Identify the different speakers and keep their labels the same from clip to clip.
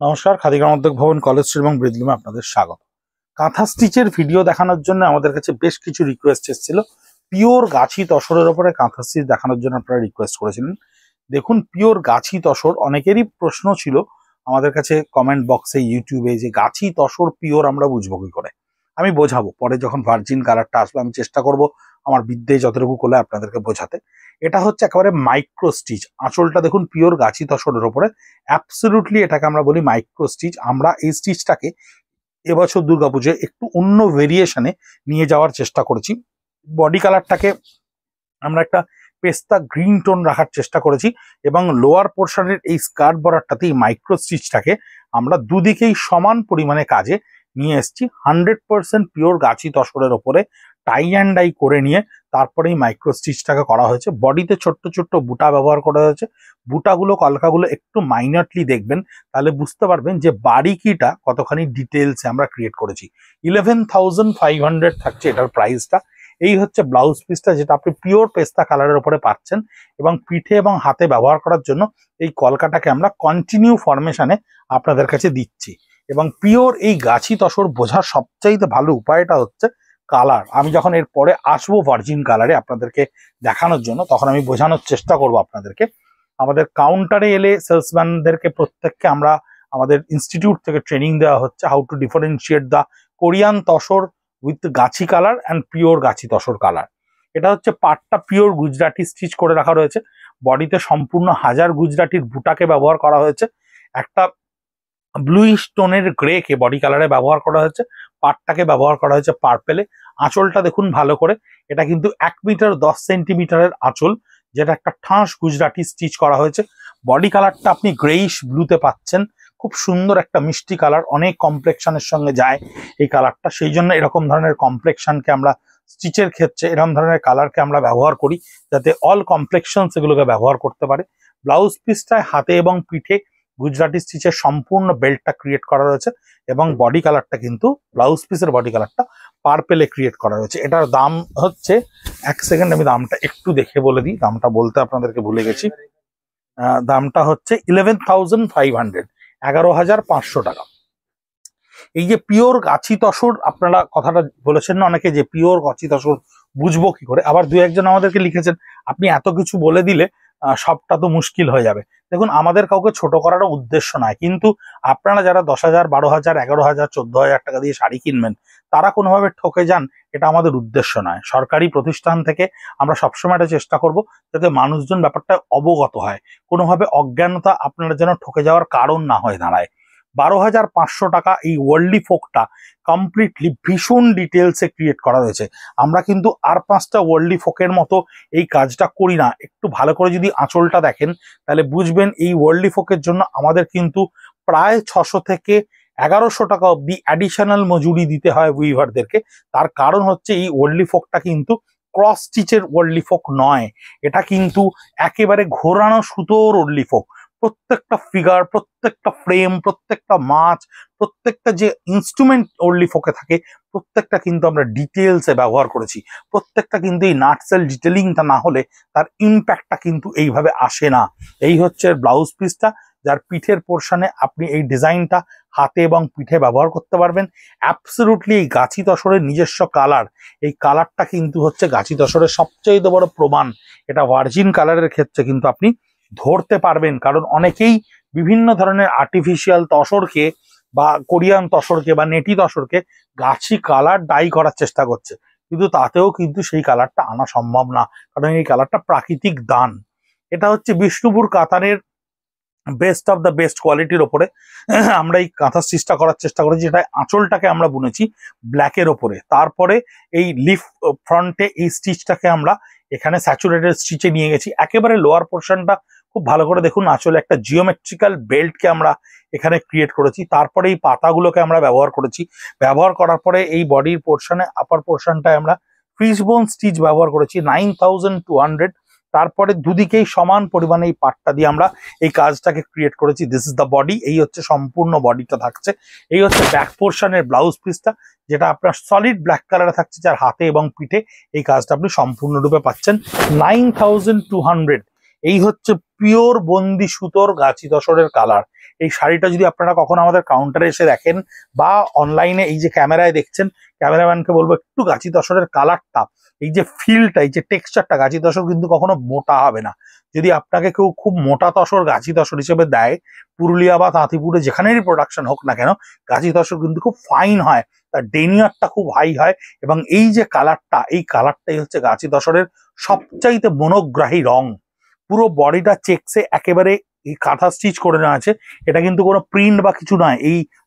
Speaker 1: নমস্কার, খাদি গ্রামোদ্যোগ ভবন, college street এবং ব্রিজলুমে আপনাদের স্বাগত। কাঁথা স্টিচের ভিডিও দেখানোর জন্য আমাদের কাছে বেশ কিছু রিকোয়েস্ট এসেছিল। পিওর গাছি তসরের ওপরে কাঁথা স্টিচ দেখানোর জন্য আপনারা রিকোয়েস্ট করেছিলেন। দেখুন, পিওর গাছি তসর অনেকেরই প্রশ্ন ছিল আমাদের কাছে কমেন্ট বক্সে, ইউটিউবে, যে গাছি তসর পিওর আমরা বুঝবো কি করে। আমি বোঝাবো পরে, যখন ভার্জিন কালারটা আসবে আমি চেষ্টা করব আমার বিদ্যে যতটুকু কোলে আপনাদেরকে বোঝাতে। এটা হচ্ছে একেবারে মাইক্রো স্টিচ। আঁচলটা দেখুন পিওর গাছি তসরের ওপরে, অ্যাবসলিউটলি এটাকে আমরা বলি মাইক্রো স্টিচ। আমরা এই স্টিচটাকে এবছর দুর্গাপুজোয় একটু অন্য ভেরিয়েশনে নিয়ে যাওয়ার চেষ্টা করেছি। বডি কালারটাকে আমরা একটা পেস্তা গ্রিন টোন রাখার চেষ্টা করেছি এবং লোয়ার পোর্শনের এই স্কার্ট বর্ডারটাতে এই মাইক্রো স্টিচটাকে আমরা দুদিকেই সমান পরিমাণে কাজে নিয়ে এসেছি। 100% পিওর গাছি তসরের ওপরে টাই অ্যান্ড ডাই করে নিয়ে তারপরে এই মাইক্রো স্টিচটাকে করা হয়েছে। বডিতে ছোট্ট ছোট্ট বুটা ব্যবহার করা হয়েছে। বুটাগুলো, কলকাগুলো একটু মাইনরলি দেখবেন, তাহলে বুঝতে পারবেন যে বারিকিটা কতখানি ডিটেলসে আমরা ক্রিয়েট করেছি। 11,500 থাকছে এটার প্রাইসটা। এই হচ্ছে ব্লাউজ পিসটা, যেটা আপনি পিওর পেস্তা কালারের উপরে পাচ্ছেন এবং পিঠে এবং হাতে ব্যবহার করার জন্য এই কলকাটাকে আমরা কন্টিনিউ ফরমেশনে আপনাদের কাছে দিচ্ছি। এবং পিওর এই গাছি তসর বোঝার সবচাইতে ভালো উপায়টা হচ্ছে কালার। আমি যখন এর পরে আসবো ভার্জিন কালারে আপনাদেরকে দেখানোর জন্য, তখন আমি বোঝানোর চেষ্টা করব আপনাদেরকে। আমাদের কাউন্টারে এলে সেলসম্যানদেরকে প্রত্যেককে আমরা আমাদের ইনস্টিটিউট থেকে ট্রেনিং দেওয়া হচ্ছে how to differentiate the Korean tussar with Gachhi colour and pure Gachhi tussar colour. এটা হচ্ছে পাটটা পিওর গুজরাটি স্টিচ করে রাখা রয়েছে। বডিতে সম্পূর্ণ হাজার গুজরাটির বুটাকে ব্যবহার করা হয়েছে। একটা ব্লুইশ টোনের গ্রে কে বডি কালারে ব্যবহার করা হয়েছে। পাটটাকে ব্যবহার করা হয়েছে পার্পেলে। আঁচলটা দেখুন ভালো করে, এটা কিন্তু 1 মিটার 10 সেন্টিমিটারের আঁচল, যেটা একটা ঠাস গুজরাটি স্টিচ করা হয়েছে। বডি কালারটা আপনি গ্রেইশ ব্লুতে পাচ্ছেন, খুব সুন্দর একটা মিষ্টি কালার, অনেক কমপ্লেকশনের সঙ্গে যায় এই কালারটা। সেই জন্য এরকম ধরনের কমপ্লেকশনকে আমরা স্টিচের ক্ষেত্রে এরকম ধরনের কালারকে আমরা ব্যবহার করি, যাতে অল কমপ্লেকশন সেগুলোকে ব্যবহার করতে পারে। ব্লাউজ পিসটায় হাতে এবং পিঠে গুজরাটি স্টিচের সম্পূর্ণ বেল্টটা ক্রিয়েট করা রয়েছে এবং বডি কালারটা কিন্তু ব্লাউজ পিসের বডি কালারটা পার্পেলে ক্রিয়েট করা রয়েছে। এটার দাম হচ্ছে, এক সেকেন্ড আমি দামটা একটু দেখে বলে দিই, দামটা বলতে আপনাদেরকে ভুলে গেছি। দামটা হচ্ছে 11,500, 11,500 টাকা। এই যে পিওর গাছি তসর, আপনারা কথাটা বলেছেন না অনেকে, যে পিওর গাছি তসর বুঝবো কি করে। আবার দু একজন আমাদেরকে লিখেছেন আপনি এত কিছু বলে দিলে সবটা তো মুশকিল হয়ে যাবে। দেখুন, আমাদের কাউকে ছোট করার উদ্দেশ্য নয়, কিন্তু আপনারা যারা 10,000, 12,000, 11,000, 14,000 টাকা দিয়ে শাড়ি কিনবেন, তারা কোনোভাবে ঠকে যান, এটা আমাদের উদ্দেশ্য নয়। সরকারি প্রতিষ্ঠান থেকে আমরা সবসময় এটা চেষ্টা করব যাতে মানুষজন ব্যাপারটা অবগত হয়, কোনোভাবে অজ্ঞানতা আপনারা যেন ঠকে যাওয়ার কারণ না হয়ে দাঁড়ায়। 12,500 টাকা এই ওয়ার্ল্ডলি ফোকটা কমপ্লিটলি ভীষণ ডিটেলসে ক্রিয়েট করা রয়েছে। আমরা কিন্তু আর 5টা ওয়ার্ল্ডলি ফোকের মতো এই কাজটা করি না। একটু ভালো করে যদি আঁচলটা দেখেন তাহলে বুঝবেন এই ওয়ার্ল্ডলি ফোকের জন্য আমাদের কিন্তু প্রায় 600 থেকে 1100 টাকা অব্দি অ্যাডিশনাল মজুরি দিতে হয় উইভারদেরকে। তার কারণ হচ্ছে এই ওয়ার্ল্ডলি ফোকটা কিন্তু ক্রস স্টিচের ওয়ার্ল্ডলি ফোক নয়, এটা কিন্তু একেবারে ঘোরানো সুতোর ওয়ার্ল্ডলি ফোক। প্রত্যেকটা ফিগার, প্রত্যেকটা ফ্রেম, প্রত্যেকটা মাছ, প্রত্যেকটা যে ইনস্ট্রুমেন্ট ওয়ার্ল্ডলি ফোকে থাকে, প্রত্যেকটা কিন্তু আমরা ডিটেলসে ব্যবহার করেছি। প্রত্যেকটা কিন্তু এই নাটসেল ডিটেলিংটা না হলে তার ইম্প্যাক্টটা কিন্তু এইভাবে আসে না। এই হচ্ছে ব্লাউজ পিসটা, যার পিঠের পোর্শনে আপনি এই ডিজাইনটা হাতে এবং পিঠে ব্যবহার করতে পারবেন। অ্যাবসলিউটলি এই গাছি তসরের নিজস্ব কালার, এই কালারটা কিন্তু হচ্ছে গাছি তসরের সবচেয়ে বড় প্রমাণ। এটা ভার্জিন কালারের ক্ষেত্রে কিন্তু আপনি ধরতে পারবেন, কারণ অনেকেই বিভিন্ন ধরনের আর্টিফিশিয়াল তসরকে বা কোরিয়ান তসরকে বা নেটি তসরকে গাছি কালার ডাই করার চেষ্টা করছে, কিন্তু তাতেও কিন্তু সেই কালারটা আনা সম্ভব না, কারণ এই কালারটা প্রাকৃতিক দান। এটা হচ্ছে বিষ্ণুপুর কাতানের বেস্ট অফ দ্য বেস্ট কোয়ালিটির ওপরে আমরা এই কাঁথা স্টিচটা করার চেষ্টা করেছি। যেটা আঁচলটাকে আমরা বুনেছি ব্ল্যাকের ওপরে, তারপরে এই লিফ ফ্রন্টে এই স্টিচটাকে আমরা এখানে স্যাচুরেটেড স্টিচে নিয়ে গেছি। একেবারে লোয়ার পোর্শনটা খুব ভালো করে দেখুন, আঁচলে একটা জিওমেট্রিক্যাল বেল্টকে আমরা এখানে ক্রিয়েট করেছি। তারপরে এই পাতাগুলোকে আমরা ব্যবহার করেছি। ব্যবহার করার পরে এই বডির পোর্শনে, আপার পোর্শনটায় আমরা ফিশবোন স্টিচ ব্যবহার করেছি 9,200। তারপরে দুদিকেই সমান পরিমাণে এই পাটটা দিয়ে আমরা এই কাজটাকে ক্রিয়েট করেছি। দিস ইজ দ্য বডি, এই হচ্ছে সম্পূর্ণ বডিটা থাকছে। এই হচ্ছে ব্যাক পোর্শনের ব্লাউজ পিসটা, যেটা আপনার সলিড ব্ল্যাক কালারে থাকছে, যার হাতে এবং পিঠে এই কাজটা আপনি সম্পূর্ণরূপে পাচ্ছেন 9,200। এই হচ্ছে পিওর বন্দি সুতোর গাছি তসরের কালার। এই শাড়িটা যদি আপনারা কখনো আমাদের কাউন্টারে এসে দেখেন বা অনলাইনে এই যে ক্যামেরায় দেখছেন, ক্যামেরাম্যানকে বলবো একটু গাছি তসরের কালারটা, এই যে ফিলটা, এই যে টেক্সচারটা, গাছি তসর কিন্তু কখনো মোটা হবে না। যদি আপনাকে কেউ খুব মোটা তসর গাছি তসর হিসেবে দেয়, পুরুলিয়া বা তাঁতিপুরে যেখানেরই প্রোডাকশন হোক না কেন, গাছি তসর কিন্তু খুব ফাইন হয়, তার ডেনিয়ারটা খুব হাই হয়, এবং এই যে কালারটা, এই কালারটাই হচ্ছে গাছি তসরের সবচাইতে মনোগ্রাহী রং। পুরো বডিটা চেকসে একেবারে এই কাঁথা স্টিচ করে নেওয়া আছে, এটা কিন্তু কোনো প্রিন্ট বা কিছু নয়।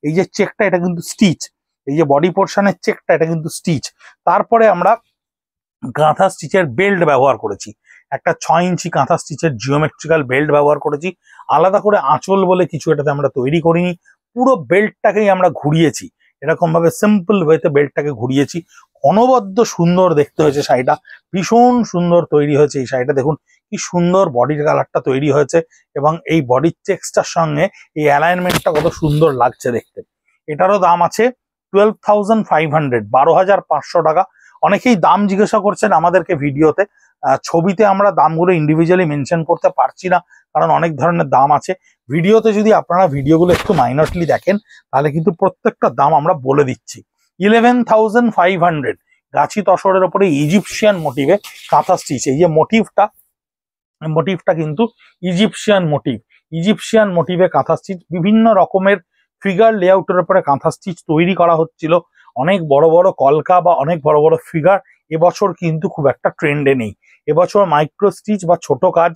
Speaker 1: এই যে চেকটা, এটা কিন্তু স্টিচ, এই যে বডি পোর্শনের চেকটা, এটা কিন্তু স্টিচ। তারপরে আমরা কাঁথা স্টিচের বেল্ট ব্যবহার করেছি, একটা 6 ইঞ্চি কাঁথা স্টিচের জিওমেট্রিক্যাল বেল্ট ব্যবহার করেছি। আলাদা করে আঁচল বলে কিছু এটাতে আমরা তৈরি করিনি, পুরো বেল্টটাকেই আমরা ঘুরিয়েছি, এরকম ভাবে সিম্পল ওয়েতে বেল্টটাকে ঘুরিয়েছি। অনবদ্য সুন্দর দেখতে হয়েছে শাড়িটা, ভীষণ সুন্দর তৈরি হয়েছে এই শাড়িটা। দেখুন কি সুন্দর বডির কালারটা তৈরি হয়েছে, এবং এই বডির চেক্সটার সঙ্গে এই অ্যালাইনমেন্টটা কত সুন্দর লাগছে দেখতে। এটারও দাম আছে 12,500, 12,500 টাকা। অনেকেই দাম জিজ্ঞাসা করছেন আমাদেরকে ভিডিওতে, ছবিতে আমরা দামগুলো ইন্ডিভিজুয়ালি মেনশন করতে পারছি না, কারণ অনেক ধরনের দাম আছে। ভিডিওতে যদি আপনারা ভিডিওগুলো একটু মাইনরলি দেখেন, তাহলে কিন্তু প্রত্যেকটা দাম আমরা বলে দিচ্ছি। 11,500 গাছি তসরের উপরে ইজিপশিয়ান মোটিভে কাঁথা স্টিচ। এই যে মোটিভটা কিন্তু ইজিপশিয়ান মোটিভে কাঁথা স্টিচ, বিভিন্ন রকমের ফিগার লেআউটের উপরে কাঁথা স্টিচ তৈরি করা হচ্ছিল। অনেক বড় বড় কলকা বা অনেক বড় বড় ফিগার এবছর কিন্তু খুব একটা ট্রেন্ডে নেই। এবছর মাইক্রো স্টিচ বা ছোট কাজ,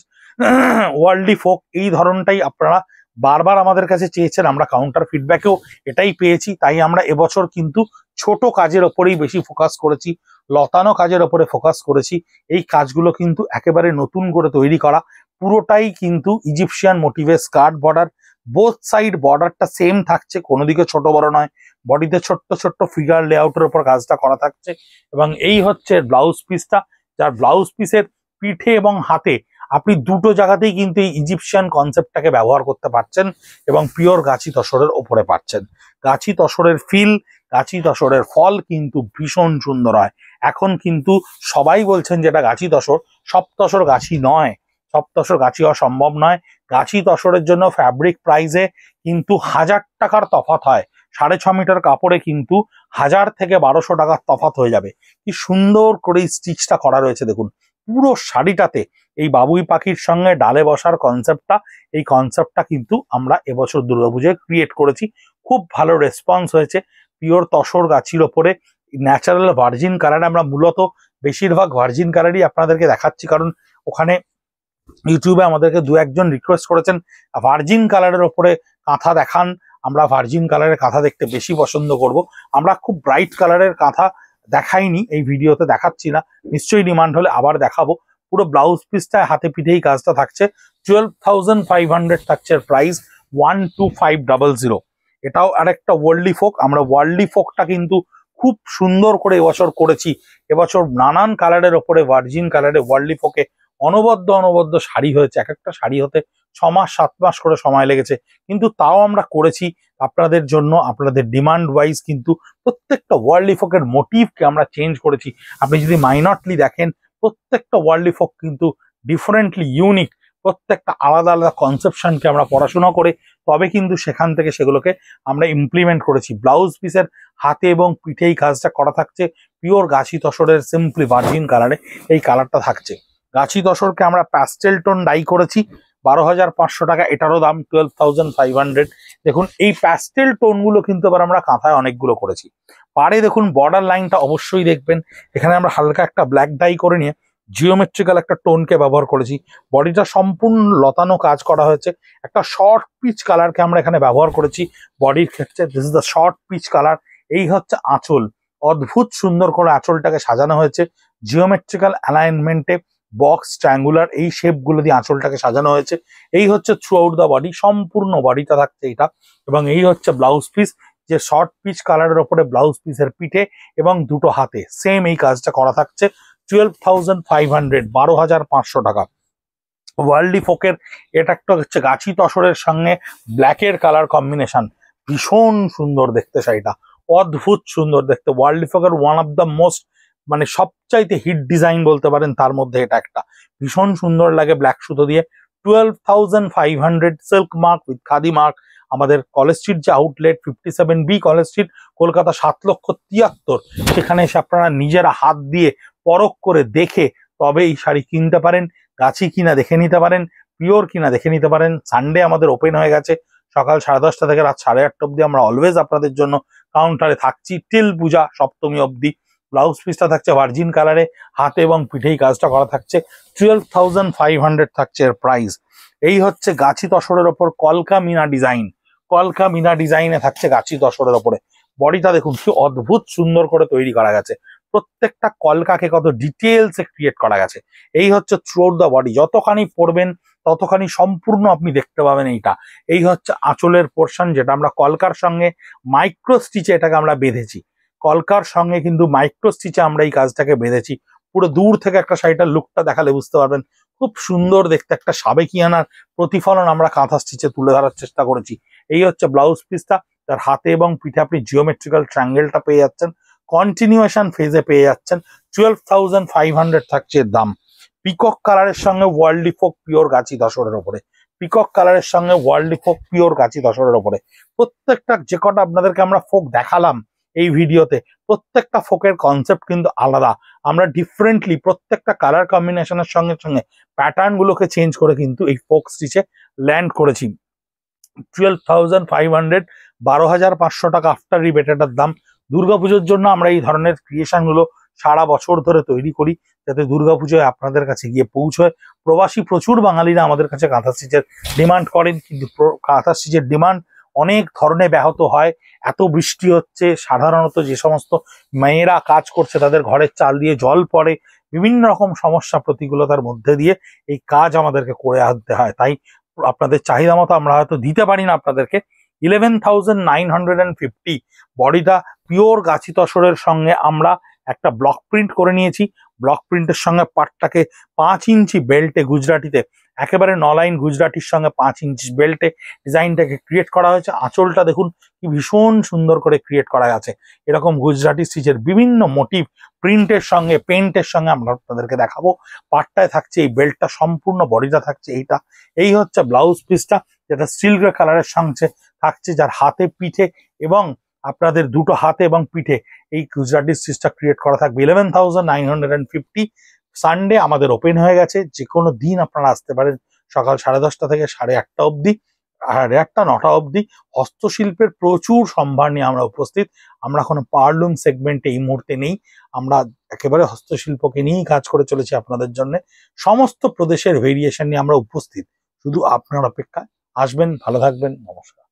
Speaker 1: ওয়ার্ল্ডলি ফোক, এই ধরনটাই আপনারা বারবার আমাদের কাছে চেয়েছেন, আমরা কাউন্টার ফিডব্যাকেও এটাই পেয়েছি। তাই আমরা এবছর কিন্তু ছোট কাজের ওপরেই বেশি ফোকাস করেছি, লতানো কাজের ওপরে ফোকাস করেছি। এই কাজগুলো কিন্তু একেবারে নতুন করে তৈরি করা, পুরোটাই কিন্তু ইজিপশিয়ান মোটিভের স্কার্ট বর্ডার, বোথ সাইড বর্ডারটা সেম থাকছে, কোনো দিকে ছোট বড় নয়, বডিতে ছোট্ট ছোট্ট ফিগার লেআউটের উপর কাজটা করা থাকছে। এবং এই হচ্ছে ব্লাউজ পিসটা, যার ব্লাউজ পিসের পিঠে এবং হাতে আপনি দুটো জায়গাতেই কিন্তু এই ইজিপশিয়ান কনসেপ্টটাকে ব্যবহার করতে পারছেন, এবং পিওর গাছি তসরের ওপরে পাচ্ছেন। গাছি তসরের ফিল, গাছি তসরের ফল কিন্তু ভীষণ সুন্দর হয়। এখন কিন্তু সবাই বলছেন যেটা গাছি তসর, সব তসর গাছি নয়, সব তসর গাছি হওয়া সম্ভব নয়। গাছি তসরের জন্য ফ্যাব্রিক প্রাইসে কিন্তু 1000 টাকার তফাৎ হয়, 6.5 মিটার কাপড়ে কিন্তু 1000 থেকে 1200 টাকার তফাৎ হয়ে যাবে। কি সুন্দর করে স্টিচটা করা রয়েছে দেখুন পুরো শাড়িটাতে। এই বাবুই পাখির সঙ্গে ডালে বসার কনসেপ্টটা, এই কনসেপ্টটা কিন্তু আমরা এবছর দুর্গাপুজোয় ক্রিয়েট করেছি। খুব ভালো রেসপন্স হয়েছে। পিওর তসর গাছির ওপরে ন্যাচারাল ভার্জিন কালার, আমরা মূলত বেশিরভাগ ভার্জিন কালারই আপনাদেরকে দেখাচ্ছি, কারণ ওখানে ইউটিউবে আমাদেরকে 2-1 জন রিকোয়েস্ট করেছেন ভার্জিন কালারের ওপরে কাঁথা দেখান, আমরা ভার্জিন কালারের কাঁথা দেখতে বেশি পছন্দ করব। আমরা খুব ব্রাইট কালারের কাঁথা দেখাইনি, এই ভিডিওতে দেখাচ্ছি না, নিশ্চয়ই ডিমান্ড হলে আবার দেখাবো। পুরো ব্লাউজ পিসটায় হাতে পিঠেই কাজটা থাকছে। 12,500 থাকছে প্রাইস, 12,500। এটাও আরেকটা ওয়ার্ল্ডলি ফোক। আমরা ওয়ার্ল্ডলি ফোকটা কিন্তু খুব সুন্দর করে এবছর করেছি। এবছর নানান কালারের ওপরে ভার্জিন কালারে ওয়ার্ল্ডলি ফোকে অনবদ্য শাড়ি হয়েছে। এক একটা শাড়ি হতে 6 মাস 7 মাস করে সময় লেগেছে, কিন্তু তাও আমরা করেছি আপনাদের জন্য, আপনাদের ডিমান্ড ওয়াইজ। কিন্তু প্রত্যেকটা ওয়ার্ল্ডলি ফোকের মোটিভকে আমরা চেঞ্জ করেছি। আপনি যদি মাইনরলি দেখেন, প্রত্যেকটা ওয়ার্ল্ডলি ফোক কিন্তু ডিফারেন্টলি ইউনিক, প্রত্যেকটা আলাদা আলাদা কনসেপশনকে আমরা পড়াশোনা করে তবে কিন্তু সেখান থেকে সেগুলোকে আমরা ইমপ্লিমেন্ট করেছি। ব্লাউজ পিসের হাতে এবং পিঠেই কাজটা করা থাকছে পিওর গাছি তসরের সিম্পলি ভার্জিন কালারে, এই কালারটা থাকছে। গাছি তসরকে আমরা প্যাস্টেল টোন ডাই করেছি, 12,500 টাকা। এটারও দাম 12,500। দেখুন এই প্যাস্টেল টোনগুলো কিন্তু আবার আমরা কাঁথায় অনেকগুলো করেছি। পারে দেখুন বর্ডার লাইনটা অবশ্যই দেখবেন, এখানে আমরা হালকা একটা ব্ল্যাক ডাই করে নিয়ে জিওমেট্রিক্যাল একটা টোনকে ব্যবহার করেছি। বডিটা সম্পূর্ণ লতানো কাজ করা হয়েছে। একটা শর্ট পিচ কালারকে আমরা এখানে ব্যবহার করেছি বডির ক্ষেত্রে। This is the short peach colour. এই হচ্ছে আঁচল, অদ্ভুত সুন্দর করে আঁচলটাকে সাজানো হয়েছে জিওমেট্রিক্যাল অ্যালাইনমেন্টে, বক্স ট্রায়াঙ্গুলার এই শেপগুলো দিয়ে আঁচলটাকে সাজানো হয়েছে। এই হচ্ছে থ্রু আউট দ্য বডি, সম্পূর্ণ বডিটা থাকছে এটা। এবং এই হচ্ছে ব্লাউজ পিস, যে শর্ট পিচ কালারের ওপরে ব্লাউজ পিসের পিঠে এবং দুটো হাতে সেম এই কাজটা করা থাকছে। 12,500, 12,500 টাকা। ওয়ার্ল্ডলি ফোকের এটা একটা হচ্ছে গাছি তসরের সঙ্গে ব্ল্যাকের কালার কম্বিনেশন, ভীষণ সুন্দর দেখতে শাড়িটা, অদ্ভুত সুন্দর দেখতে। ওয়ার্ল্ডলি ফোকের ওয়ান অফ দ্য মোস্ট, মানে সবচাইতে হিট ডিজাইন বলতে পারেন, তার মধ্যে এটা একটা ভীষণ সুন্দর লাগে ব্ল্যাক সুতো দিয়ে। 12,500 silk mark with khadi mark. আমাদের কলেজ স্ট্রিট যে outlet 57B college street, Kolkata 7,73,000, সেখানে এসে আপনারা নিজেরা হাত দিয়ে পরখ করে দেখে তবে এই শাড়ি কিনতে পারেন। গাছি কিনা দেখে নিতে পারেন, পিওর কিনা দেখে নিতে পারেন। সানডে আমাদের ওপেন হয়ে গেছে, সকাল 10:30 থেকে রাত 8:30 অব্দি আমরা অলওয়েজ আপনাদের জন্য কাউন্টারে থাকছি টিল পূজা সপ্তমী অব্দি। ব্লাউজ পিসটা থাকছে ভার্জিন কালারে, হাতে এবং পিঠেই কাজটা করা থাকছে। 12,500 থাকছে এর প্রাইস। এই হচ্ছে গাছি তসরের ওপর কলকা মিনা ডিজাইন। কলকা মিনা ডিজাইনে থাকছে গাছি তসরের ওপরে। বডিটা দেখুন কি অদ্ভুত সুন্দর করে তৈরি করা গেছে, প্রত্যেকটা কলকাকে কত ডিটেলসে ক্রিয়েট করা গেছে। এই হচ্ছে থ্রুআউট দ্য বডি, যতখানি পরবেন ততখানি সম্পূর্ণ আপনি দেখতে পাবেন এইটা। এই হচ্ছে আঁচলের পোর্শন, যেটা আমরা কলকার সঙ্গে মাইক্রো স্টিচে এটাকে আমরা বেঁধেছি। কলকার সঙ্গে কিন্তু মাইক্রো স্টিচে আমরা এই কাজটাকে বেঁধেছি। পুরো দূর থেকে একটা শাড়িটার লুকটা দেখালে বুঝতে পারবেন খুব সুন্দর দেখতে একটা সাবেকিয়ানার প্রতিফলন আমরা কাঁথা স্টিচে তুলে ধরার চেষ্টা করেছি। এই হচ্ছে ব্লাউজ পিসটা, তার হাতে এবং পিঠে আপনি জিওমেট্রিক্যাল ট্রায়াঙ্গেলটা পেয়ে যাচ্ছেন, কন্টিনিউয়েশন ফেজে পেয়ে যাচ্ছেন। 12,500 থাকছে এর দাম। পিকক কালারের সঙ্গে ওয়ার্ল্ডলি ফোক পিওর গাছি তসরের ওপরে, পিকক কালারের সঙ্গে ওয়ার্ল্ডলি ফোক পিওর গাছি তসরের ওপরে। প্রত্যেকটা যে কটা আপনাদেরকে আমরা ফোক দেখালাম এই ভিডিওতে, প্রত্যেকটা ফোকের কনসেপ্ট কিন্তু আলাদা। আমরা ডিফারেন্টলি প্রত্যেকটা কালার কম্বিনেশনের সঙ্গে সঙ্গে প্যাটার্ন গুলোকে চেঞ্জ করে কিন্তু এই ফোক স্টিচে ল্যান্ড করেছি। 12,500, 12,500 টাকা আফটার রিবেট এটার দাম। দুর্গাপুজোর জন্য আমরা এই ধরনের ক্রিয়েশন গুলো সারা বছর ধরে তৈরি করি, যাতে দুর্গাপুজোয় আপনাদের কাছে গিয়ে পৌঁছয়। প্রবাসী প্রচুর বাঙালিরা আমাদের কাছে কাঁথা স্টিচের ডিমান্ড করেন, কিন্তু কাঁথা স্টিচের ডিমান্ড অনেক ধরনে ব্যাহত হয়। এত বৃষ্টি হচ্ছে, সাধারণত যে সমস্ত মেয়েরা কাজ করছে তাদের ঘরের চাল দিয়ে জল পড়ে, বিভিন্ন রকম সমস্যা প্রতিকূলতার মধ্যে দিয়ে এই কাজ আমাদেরকে করে আনতে হয়। তাই আপনাদের চাহিদা মতো আমরা হয়তো দিতে পারি না আপনাদেরকে। 11,950 বডিটা পিওর গাছি তসরের সঙ্গে আমরা একটা ব্লক প্রিন্ট করে নিয়েছি। ব্লক প্রিন্টের সঙ্গে পাটটাকে 5 ইঞ্চি বেল্টে গুজরাটিতে একেবারে 9 লাইন গুজরাটির সঙ্গে 5 ইঞ্চি বেল্টে ডিজাইনটাকে ক্রিয়েট করা হয়েছে। আঁচলটা দেখুন কি ভীষণ সুন্দর করে ক্রিয়েট করা আছে। এরকম গুজরাটি স্টিচের বিভিন্ন মোটিভ প্রিন্টের সঙ্গে পেন্টের সঙ্গে আমরা আপনাদেরকে দেখাবো। পাটটায় থাকছে এই বেল্টটা, সম্পূর্ণ বডিটা থাকছে এইটা। এই হচ্ছে ব্লাউজ পিসটা, যেটা স্টিল গ্রে কালারের সঙ্গে থাকছে, যার হাতে পিঠে এবং আপনাদের দুটো হাতে এবং পিঠে এই গুজরাটি স্টিচটা ক্রিয়েট করা থাকবে। 11,950। সানডে আমাদের ওপেন হয়ে গেছে, যে কোনো দিন আপনারা আসতে পারেন সকাল 10:30 থেকে 8:30 অব্দি, 8:30 9টা অব্দি। হস্তশিল্পের প্রচুর সম্ভার নিয়ে আমরা উপস্থিত। আমরা কোনো পাওয়ারলুম সেগমেন্টে এই মুহূর্তে নেই, আমরা একেবারে হস্তশিল্পকে নিয়েই কাজ করে চলেছি আপনাদের জন্য। সমস্ত প্রদেশের ভেরিয়েশন নিয়ে আমরা উপস্থিত, শুধু আপনার অপেক্ষায় আসবেন। ভালো থাকবেন, নমস্কার।